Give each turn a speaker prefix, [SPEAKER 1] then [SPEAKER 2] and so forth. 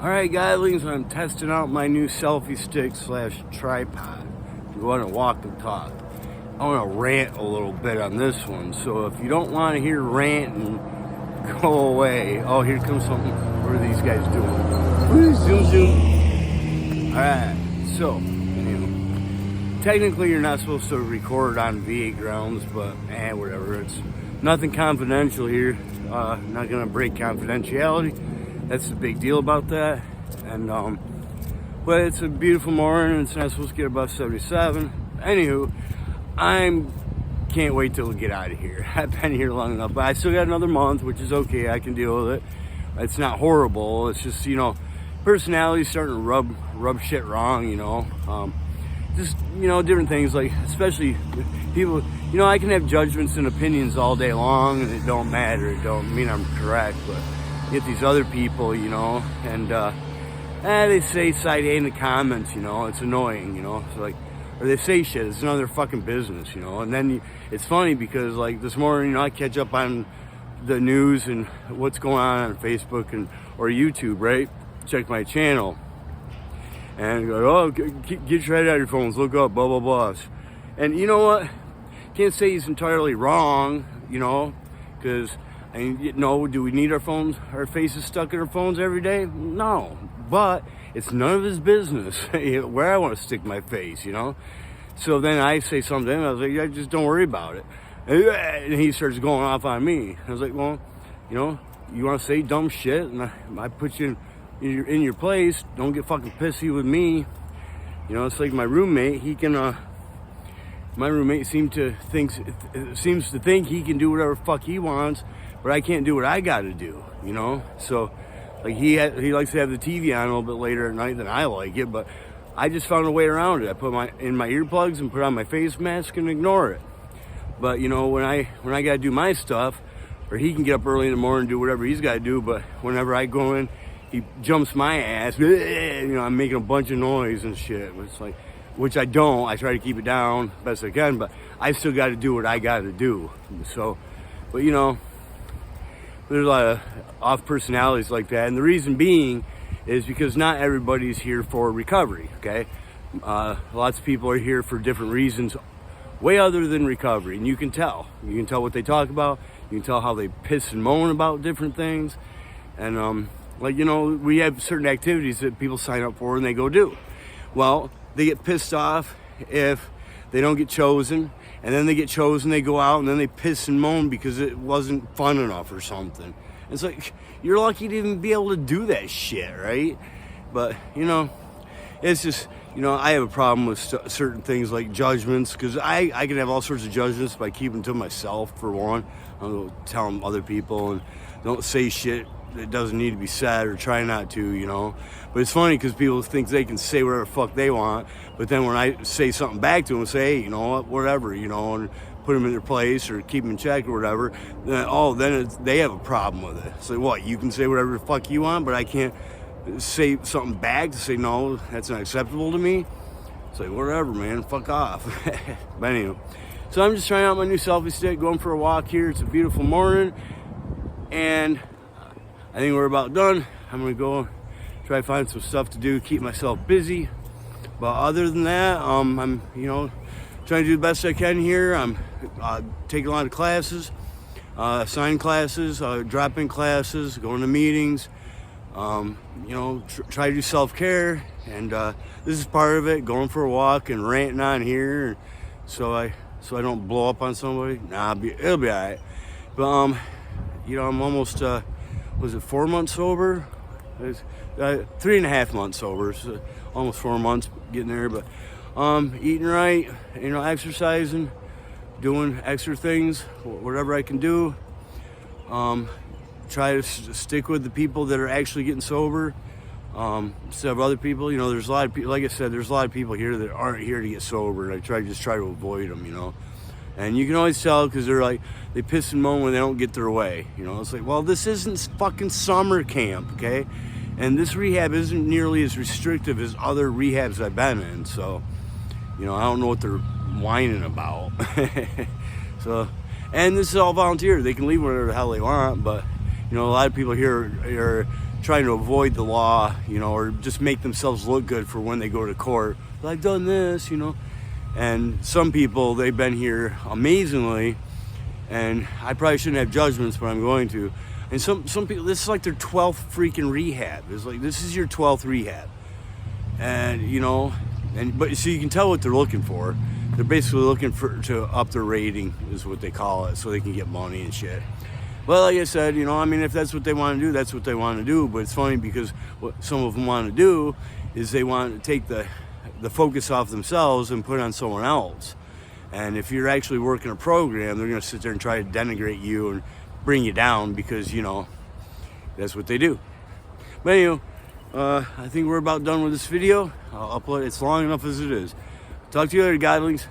[SPEAKER 1] Alright guys, I'm testing out my new selfie stick / tripod. You want to walk and talk. I want to rant a little bit on this one. So if you don't want to hear ranting, go away. Oh, here comes something. What are these guys doing? Zoom, zoom. Alright, so, anyway, technically you're not supposed to record on V8 grounds, but whatever. It's nothing confidential here. Not going to break confidentiality. That's the big deal about that. And but it's a beautiful morning. It's not supposed to get above 77. Anywho, can't wait till we get out of here. I've been here long enough, but I still got another month, which is okay. I can deal with it. It's not horrible. It's just, personality's starting to rub shit wrong, just, different things, like, especially people, I can have judgments and opinions all day long, and it don't matter. It don't mean I'm correct, but get these other people, and they say side A in the comments, it's annoying, it's like, or they say shit, it's none of their fucking business, and then it's funny because, like, this morning, I catch up on the news and what's going on Facebook or YouTube, right? Check my channel, and go, oh, get your head out of your phones, look up, blah, blah, blah. And you know what? Can't say he's entirely wrong, because, do we need our faces stuck in our phones every day? No, but it's none of his business where I want to stick my face, So then I say something, I was like, yeah, just don't worry about it. And he starts going off on me. I was like, well, you want to say dumb shit, and I put you in your place. Don't get fucking pissy with me. It's like my roommate. My roommate seems to think he can do whatever fuck he wants, but I can't do what I got to do. So, like, he likes to have the TV on a little bit later at night than I like it, but I just found a way around it. I put in my earplugs and put on my face mask and ignore it. But when I got to do my stuff, or he can get up early in the morning and do whatever he's got to do, but whenever I go in, he jumps my ass. I'm making a bunch of noise and shit. It's like, which I don't. I try to keep it down best I can, but I still got to do what I got to do. So, but there's a lot of off personalities like that, and the reason being is because not everybody's here for recovery. Okay, lots of people are here for different reasons, way other than recovery, and you can tell. You can tell what they talk about. You can tell how they piss and moan about different things, and we have certain activities that people sign up for and they go do. Well, they get pissed off if they don't get chosen, and then they get chosen, they go out, and then they piss and moan because it wasn't fun enough or something. It's like, you're lucky to even be able to do that shit, right? But, it's just, I have a problem with certain things like judgments, because I can have all sorts of judgments by keeping to myself, for one. I don't tell them other people, and don't say shit that doesn't need to be said, or try not to, But it's funny because people think they can say whatever the fuck they want, but then when I say something back to them and say, hey, you know what, whatever, and put them in their place or keep them in check or whatever, then they have a problem with it. So what, you can say whatever the fuck you want, but I can't say something back to say, no, that's not acceptable to me? It's like, whatever, man, fuck off. But anyway, so I'm just trying out my new selfie stick, going for a walk here. It's a beautiful morning, and I think we're about done. I'm gonna go try to find some stuff to do, keep myself busy. But other than that, I'm trying to do the best I can here. I'm taking a lot of classes, sign classes, drop-in classes, going to meetings. Try to do self-care, and this is part of it. Going for a walk and ranting on here, so I don't blow up on somebody. Nah, it'll be all right. But I'm almost. Was it 4 months sober? 3.5 months sober, so almost 4 months getting there. But eating right, exercising, doing extra things, whatever I can do. Try to stick with the people that are actually getting sober, instead of other people. There's a lot of people, like I said, there's a lot of people here that aren't here to get sober, and I try to avoid them, And you can always tell because they piss and moan when they don't get their way. It's like, well, this isn't fucking summer camp, okay? And this rehab isn't nearly as restrictive as other rehabs I've been in. So, I don't know what they're whining about. So, and this is all volunteer. They can leave whatever the hell they want, but, a lot of people here are trying to avoid the law, you know, or just make themselves look good for when they go to court. I've done this, you know. And some people, they've been here amazingly, and I probably shouldn't have judgments, but I'm going to. And some people, this is like their 12th freaking rehab. It's like, this is your 12th rehab. And, you know, but so you can tell what they're looking for. They're basically looking to up their rating, is what they call it, so they can get money and shit. Well, like I said, you know, I mean, if that's what they want to do, that's what they want to do. But it's funny because what some of them want to do is they want to take the focus off themselves and put it on someone else. And if you're actually working a program, they're going to sit there and try to denigrate you and bring you down because, you know, that's what they do. But anyway, I think we're about done with this video. I'll upload it. It's long enough as it is. Talk to you later, godlings.